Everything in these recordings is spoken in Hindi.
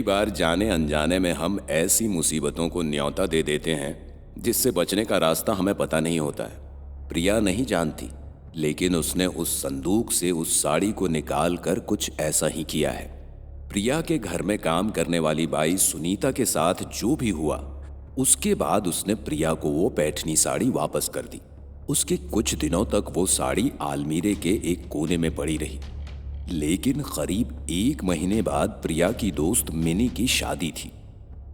बार जाने अनजाने में हम ऐसी मुसीबतों को न्योता दे देते हैं जिससे बचने का रास्ता हमें पता नहीं होता है। प्रिया नहीं जानती, लेकिन उसने उस संदूक से उस साड़ी को निकाल कर कुछ ऐसा ही किया है। प्रिया के घर में काम करने वाली बाई सुनीता के साथ जो भी हुआ, उसके बाद उसने प्रिया को वो पैठनी साड़ी वापस कर दी। उसके कुछ दिनों तक वो साड़ी आलमीरे के एक कोने में पड़ी रही। लेकिन करीब 1 महीने बाद प्रिया की दोस्त मिनी की शादी थी,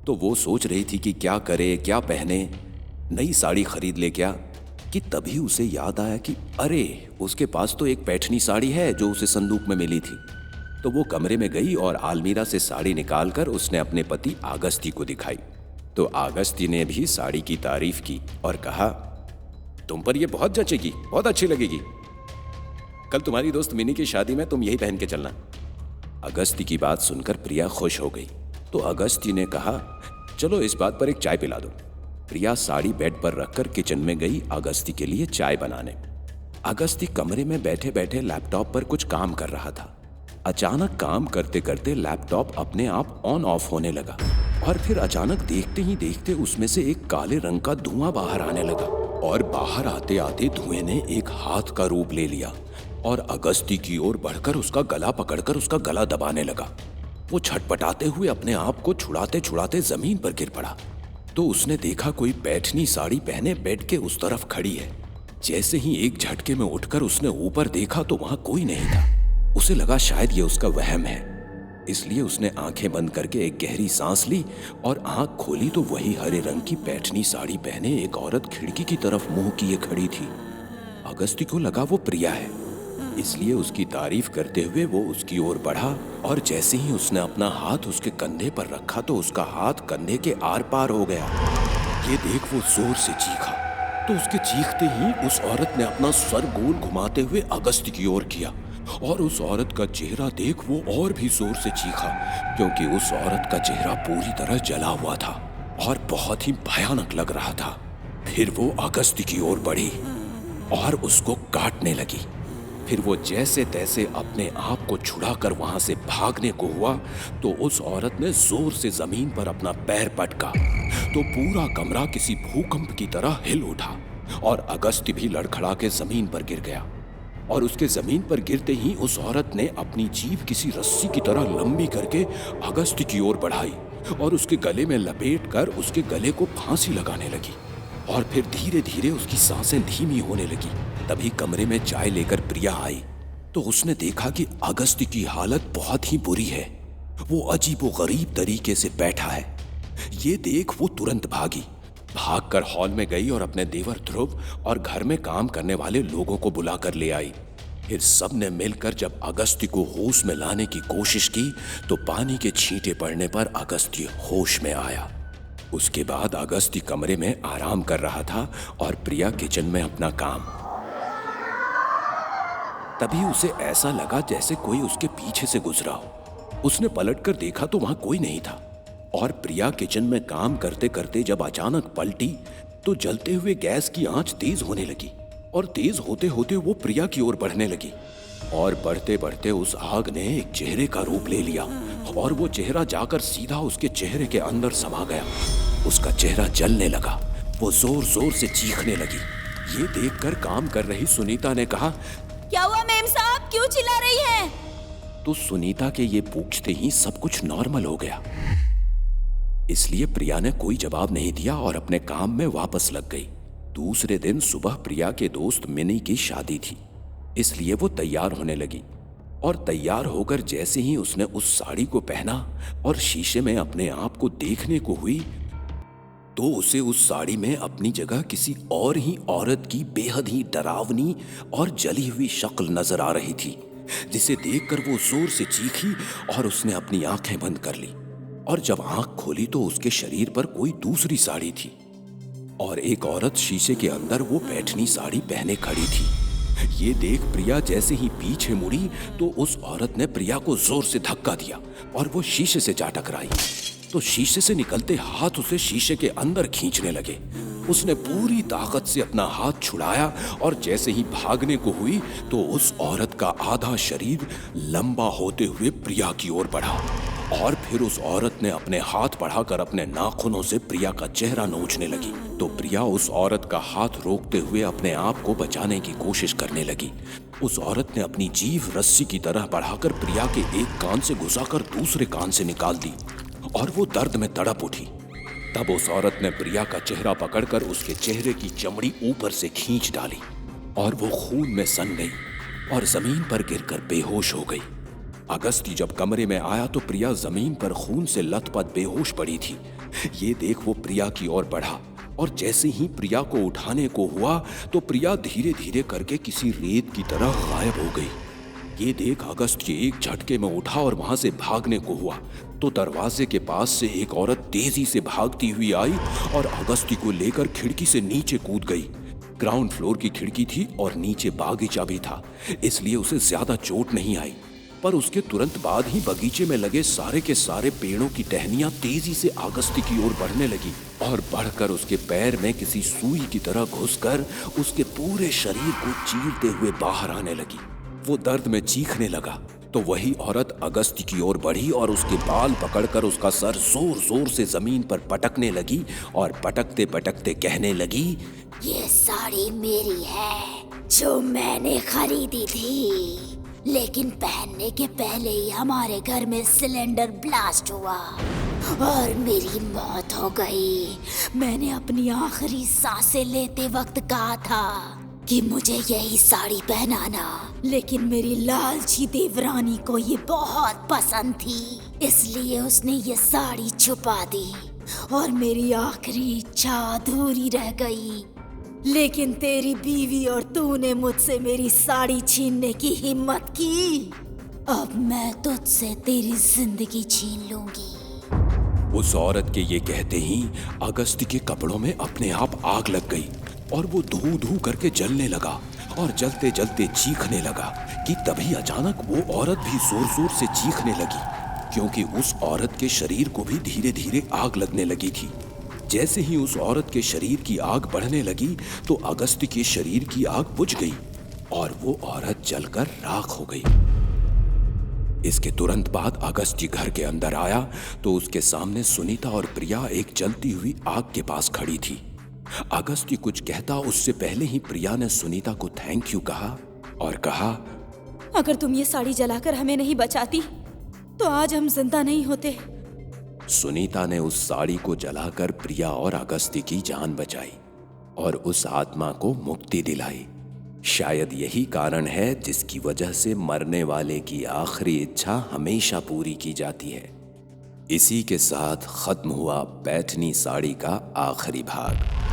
तो वो सोच रही थी कि क्या करे, क्या पहने, नई साड़ी खरीद ले क्या, कि तभी उसे याद आया कि अरे उसके पास तो एक पैठनी साड़ी है जो उसे संदूक में मिली थी। तो वो कमरे में गई और आलमीरा से साड़ी निकालकर उसने अपने पति आगस्ती को दिखाई। तो आगस्ती ने भी साड़ी की तारीफ की और कहा, तुम पर ये बहुत जचेगी, बहुत अच्छी लगेगी। कल तुम्हारी दोस्त मिनी की शादी में तुम यही पहन के चलना। अगस्ती की बात सुनकर प्रिया खुश हो गई। तो अगस्ती ने कहा, चलो इस बात पर एक चाय पिला दो। प्रिया साड़ी बेड पर रखकर किचन में गई अगस्ती के लिए चाय बनाने। अगस्ती कमरे में बैठे बैठे लैपटॉप पर कुछ काम कर रहा था। अचानक काम करते करते लैपटॉप अपने आप ऑन ऑफ होने लगा और फिर अचानक देखते ही देखते उसमें से एक काले रंग का धुआं बाहर आने लगा और बाहर आते आते धुएं ने एक हाथ का रूप ले लिया और अगस्ती की ओर बढ़कर उसका गला पकड़कर उसका गला दबाने लगा। वो छटपटाते हुए अपने आप को छुड़ाते छुड़ाते जमीन पर गिर पड़ा। तो उसने देखा कोई पैठनी साड़ी पहने बेड के उस तरफ खड़ी है। जैसे ही एक झटके में उठकर उसने ऊपर देखा तो वहां कोई नहीं था। उसे लगा शायद ये उसका वहम है, इसलिए उसने आंखें बंद करके एक गहरी सांस ली और आंख खोली तो वही हरे रंग की पैठनी साड़ी पहने एक औरत खिड़की की तरफ मुंह किए खड़ी थी। अगस्ती को लगा वो प्रिया है, इसलिए उसकी तारीफ करते हुए वो उसकी ओर बढ़ा और जैसे ही उसने अपना हाथ उसके कंधे पर रखा तो उसका हाथ कंधे के आर पार हो गया। ये देख वो जोर से चीखा। तो उसके चीखते ही उस औरत ने अपना सर गोल घुमाते हुए अगस्ती की ओर किया और उस औरत का चेहरा देख वो और भी जोर से चीखा, क्योंकि उस औरत का चेहरा पूरी तरह जला हुआ था और बहुत ही भयानक लग रहा था। फिर वो अगस्ती की ओर बढ़ी और उसको काटने लगी। फिर वो जैसे तैसे अपने आप को छुड़ाकर वहां से भागने को हुआ तो उस औरत ने जोर से जमीन पर अपना पैर पटका तो पूरा कमरा किसी भूकंप की तरह हिल उठा और अगस्ती भी लड़खड़ा के जमीन पर गिर गया। और उसके जमीन पर गिरते ही उस औरत ने अपनी जीभ किसी रस्सी की तरह लंबी करके अगस्ती की ओर बढ़ाई और उसके गले में लपेट कर उसके गले को फांसी लगाने लगी और फिर धीरे धीरे उसकी सांसें धीमी होने लगी। तभी कमरे में चाय लेकर प्रिया आई तो उसने देखा कि अगस्ती की हालत बहुत ही बुरी है। वो अजीबोगरीब तरीके से बैठा है। ये देख वो तुरंत भागकर हॉल में गई और अपने देवर ध्रुव और घर में काम करने वाले लोगों को बुलाकर ले आई। फिर सब ने मिलकर जब अगस्ती को होश में लाने की कोशिश की तो पानी के छींटे पड़ने पर अगस्ती होश में आया। उसके बाद अगस्ती कमरे में आराम कर रहा था और प्रिया किचन में अपना काम। तभी उसे ऐसा लगा जैसे कोई उसके पीछे से गुजरा हो। उसने पलटकर देखा तो वहां कोई नहीं था और प्रिया किचन में काम करते करते जब अचानक पलटी तो जलते हुए गैस की आंच तेज होने लगी और तेज होते होते वो प्रिया की ओर बढ़ने लगी और बढ़ते बढ़ते उस आग ने एक चेहरे का रूप ले लिया और वो चेहरा जाकर सीधा उसके चेहरे के अंदर समा गया। उसका चेहरा जलने लगा। वो जोर जोर से चीखने लगी। ये देखकर काम कर रही सुनीता ने कहा, क्या हुआ मेम साहब, क्यों चिल्ला रही हैं? तो सुनीता के ये पूछते ही सब कुछ नॉर्मल हो गया। इसलिए प्रिया ने कोई जवाब नहीं दिया और अपने काम में वापस लग गई। दूसरे दिन सुबह प्रिया के दोस्त मिनी की शादी थी, इसलिए वो तैयार होने लगी और तैयार होकर जैसे ही उसने उस साड़ी को पहना और शीशे में अपने आप को देखने को हुई तो उसे उस साड़ी में अपनी जगह किसी और ही औरत की बेहद ही डरावनी और जली हुई शक्ल नजर आ रही थी, जिसे देखकर वो जोर से चीखी और उसने अपनी आंखें बंद कर ली। और जब आंख खोली तो उसके शरीर पर कोई दूसरी साड़ी थी और एक औरत शीशे के अंदर वो पैठनी साड़ी पहने खड़ी थी। ये देख प्रिया जैसे ही पीछे मुड़ी तो उस औरत ने प्रिया को जोर से धक्का दिया और वो शीशे से जा टकराई। तो शीशे से निकलते हाथ उसे शीशे के अंदर खींचने लगे। उसने पूरी ताकत से अपना हाथ छुड़ाया और जैसे ही भागने को हुई तो उस औरत का आधा शरीर लंबा होते हुए प्रिया की ओर बढ़ा और फिर उस औरत ने अपने हाथ बढ़ाकर अपने नाखूनों से प्रिया का चेहरा नोचने लगी। तो प्रिया उस औरत का हाथ रोकते हुए अपने आप को बचाने की कोशिश करने लगी। उस औरत ने अपनी जीभ रस्सी की तरह बढ़ाकर प्रिया के एक कान से घुसाकर दूसरे कान से निकाल दी और वो दर्द में तड़प उठी। तब उस औरत ने प्रिया का चेहरा पकड़कर उसके चेहरे की चमड़ी ऊपर से खींच डाली और वो खून में सन गई और जमीन पर गिरकर बेहोश हो गई। अगस्ती जब कमरे में आया तो प्रिया जमीन पर खून से लथपथ बेहोश पड़ी थी। ये देख वो प्रिया की ओर बढ़ा और जैसे ही प्रिया को उठाने को हुआ तो प्रिया धीरे धीरे करके किसी रेत की तरह गायब हो गई। ये देख अगस्ती एक झटके में उठा और वहां से भागने को हुआ तो दरवाजे के पास से एक औरत तेजी से भागती हुई आई और अगस्ती को लेकर खिड़की से नीचे कूद गई। ग्राउंड फ्लोर की खिड़की थी और नीचे बागीचा भी था, इसलिए उसे ज्यादा चोट नहीं आई। पर उसके तुरंत बाद ही बगीचे में लगे सारे के सारे पेड़ों की टहनियां तेजी से अगस्ती की ओर बढ़ने लगी और बढ़कर उसके पैर में किसी सुई की तरह घुसकर उसके पूरे शरीर को चीरते हुए बाहर आने लगी। वो दर्द में चीखने लगा तो वही औरत अगस्ती की ओर बढ़ी और उसके बाल पकड़कर उसका सर जोर जोर से जमीन पर पटकने लगी और पटकते पटकते कहने लगी, ये साड़ी मेरी है जो मैंने खरीदी थी, लेकिन पहनने के पहले ही हमारे घर में सिलेंडर ब्लास्ट हुआ और मेरी मौत हो गई। मैंने अपनी आखिरी सांसें लेते वक्त कहा था कि मुझे यही साड़ी पहनाना, लेकिन मेरी लालची देवरानी को ये बहुत पसंद थी, इसलिए उसने ये साड़ी छुपा दी और मेरी आखिरी इच्छा अधूरी रह गई। लेकिन तेरी बीवी और तूने मुझसे मेरी साड़ी छीनने की हिम्मत की। अब मैं तुझसे तेरी जिंदगी छीन लूंगी। उस औरत के ये कहते ही अगस्ती के कपड़ों में अपने आप आग लग गई और वो धू धू करके जलने लगा और जलते जलते चीखने लगा कि तभी अचानक वो औरत भी जोर जोर से चीखने लगी, क्योंकि उस औरत के शरीर को भी धीरे धीरे आग लगने लगी थी। जैसे ही उस औरत के शरीर की आग बढ़ने लगी तो अगस्ती के शरीर की आग बुझ गई और वो औरत जलकर राख हो गई। इसके तुरंत बाद अगस्ती घर के अंदर आया तो उसके सामने सुनीता और प्रिया एक जलती हुई आग के पास खड़ी थी। अगस्ती कुछ कहता उससे पहले ही प्रिया ने सुनीता को थैंक यू कहा और कहा, अगर तुम ये साड़ी जलाकर हमें नहीं बचाती तो आज हम जिंदा नहीं होते। सुनीता ने उस साड़ी को जलाकर प्रिया और अगस्ती की जान बचाई और उस आत्मा को मुक्ति दिलाई। शायद यही कारण है जिसकी वजह से मरने वाले की आखिरी इच्छा हमेशा पूरी की जाती है। इसी के साथ खत्म हुआ पैठनी साड़ी का आखिरी भाग।